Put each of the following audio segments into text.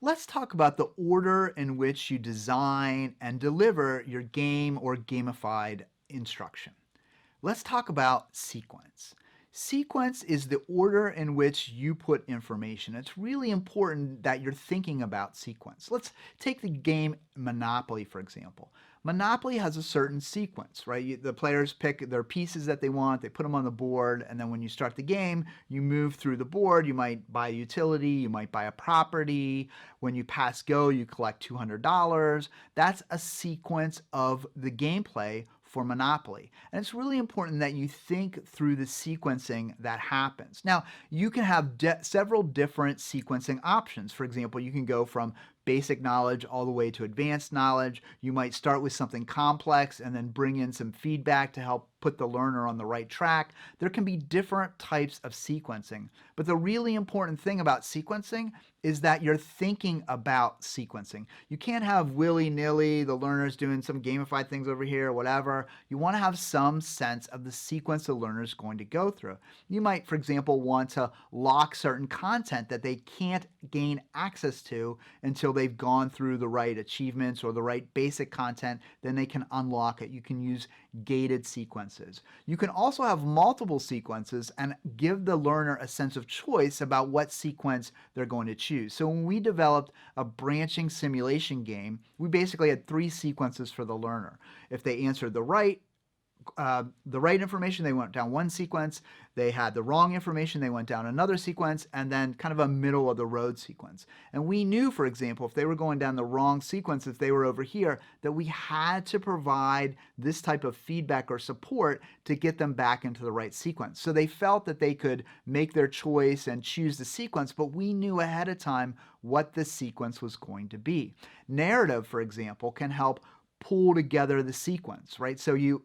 Let's talk about the order in which you design and deliver your game or gamified instruction. Let's talk about sequence. Sequence is the order in which you put information. It's really important that you're thinking about sequence. Let's take the game Monopoly, for example. Monopoly has a certain sequence, right? The players pick their pieces that they want, they put them on the board, and then when you start the game, you move through the board. You might buy a utility, you might buy a property. When you pass go, you collect $200. That's a sequence of the gameplay for Monopoly. And it's really important that you think through the sequencing that happens. Now, you can have several different sequencing options. For example, you can go from basic knowledge all the way to advanced knowledge. You might start with something complex and then bring in some feedback to help put the learner on the right track. There can be different types of sequencing, but the really important thing about sequencing is that you're thinking about sequencing. You can't have willy-nilly, the learner's doing some gamified things over here, whatever. You want to have some sense of the sequence the learner's going to go through. You might, for example, want to lock certain content that they can't gain access to until they've gone through the right achievements or the right basic content. Then they can unlock it. You can use gated sequences. You can also have multiple sequences and give the learner a sense of choice about what sequence they're going to choose. So when we developed a branching simulation game, we basically had 3 sequences for the learner. If they answered the right information, they went down one sequence. They had the wrong information, they went down another sequence, and then kind of a middle of the road sequence. And we knew, for example, if they were going down the wrong sequence, if they were over here, that we had to provide this type of feedback or support to get them back into the right sequence. So they felt that they could make their choice and choose the sequence, but we knew ahead of time what the sequence was going to be. Narrative, for example, can help pull together the sequence, right? So you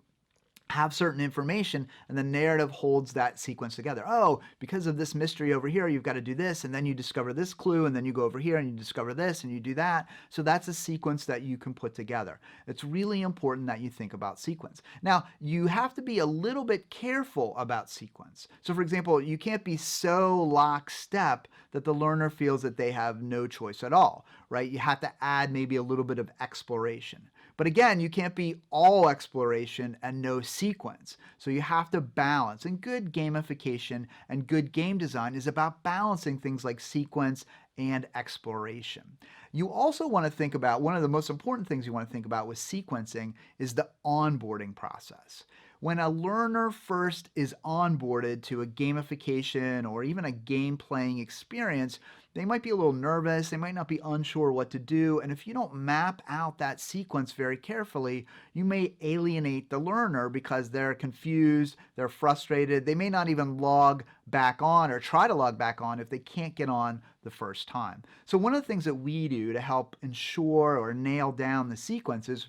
have certain information and the narrative holds that sequence together. Oh, because of this mystery over here, you've got to do this, and then you discover this clue, and then you go over here and you discover this and you do that. So that's a sequence that you can put together. It's really important that you think about sequence. Now, you have to be a little bit careful about sequence. So for example, you can't be so lockstep that the learner feels that they have no choice at all, right? You have to add maybe a little bit of exploration. But again, you can't be all exploration and no sequence. So you have to balance. And good gamification and good game design is about balancing things like sequence and exploration. You also want to think about, one of the most important things you want to think about with sequencing is the onboarding process. When a learner first is onboarded to a gamification or even a game playing experience, they might be a little nervous, they might not be unsure what to do, and if you don't map out that sequence very carefully, you may alienate the learner because they're confused, they're frustrated, they may not even log back on or try to log back on if they can't get on the first time. So one of the things that we do to help ensure or nail down the sequences,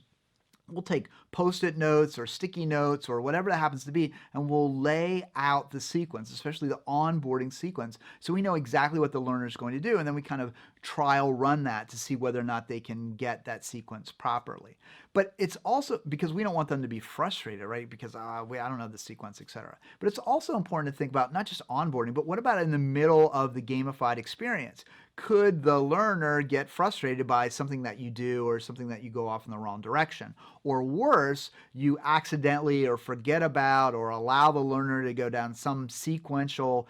we'll take Post-it notes or sticky notes or whatever that happens to be, and we'll lay out the sequence, especially the onboarding sequence, so we know exactly what the learner is going to do, and then we kind of trial run that to see whether or not they can get that sequence properly. But it's also because we don't want them to be frustrated, right? Because I don't know the sequence, etc. But it's also important to think about not just onboarding, but what about in the middle of the gamified experience? Could the learner get frustrated by something that you do or something that you go off in the wrong direction? Or worse, you accidentally or forget about or allow the learner to go down some sequential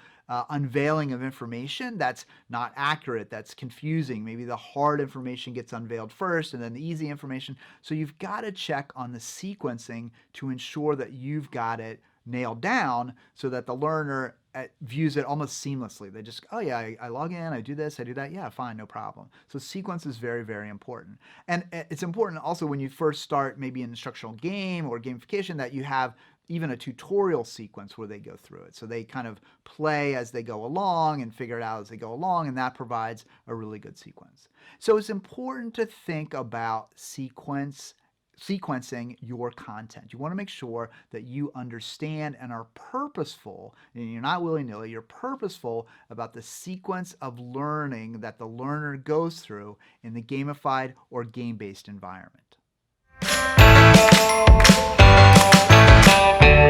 unveiling of information that's not accurate, that's confusing. Maybe the hard information gets unveiled first and then the easy information. So you've got to check on the sequencing to ensure that you've got it nailed down so that the learner views it almost seamlessly. They just, oh yeah, I log in, I do this, I do that, yeah, fine, no problem. So sequence is very, very important. And it's important also when you first start maybe an instructional game or gamification that you have even a tutorial sequence where they go through it. So they kind of play as they go along and figure it out as they go along, and that provides a really good sequence. So it's important to think about sequencing your content. You want to make sure that you understand and are purposeful, and you're not willy-nilly, you're purposeful about the sequence of learning that the learner goes through in the gamified or game-based environment.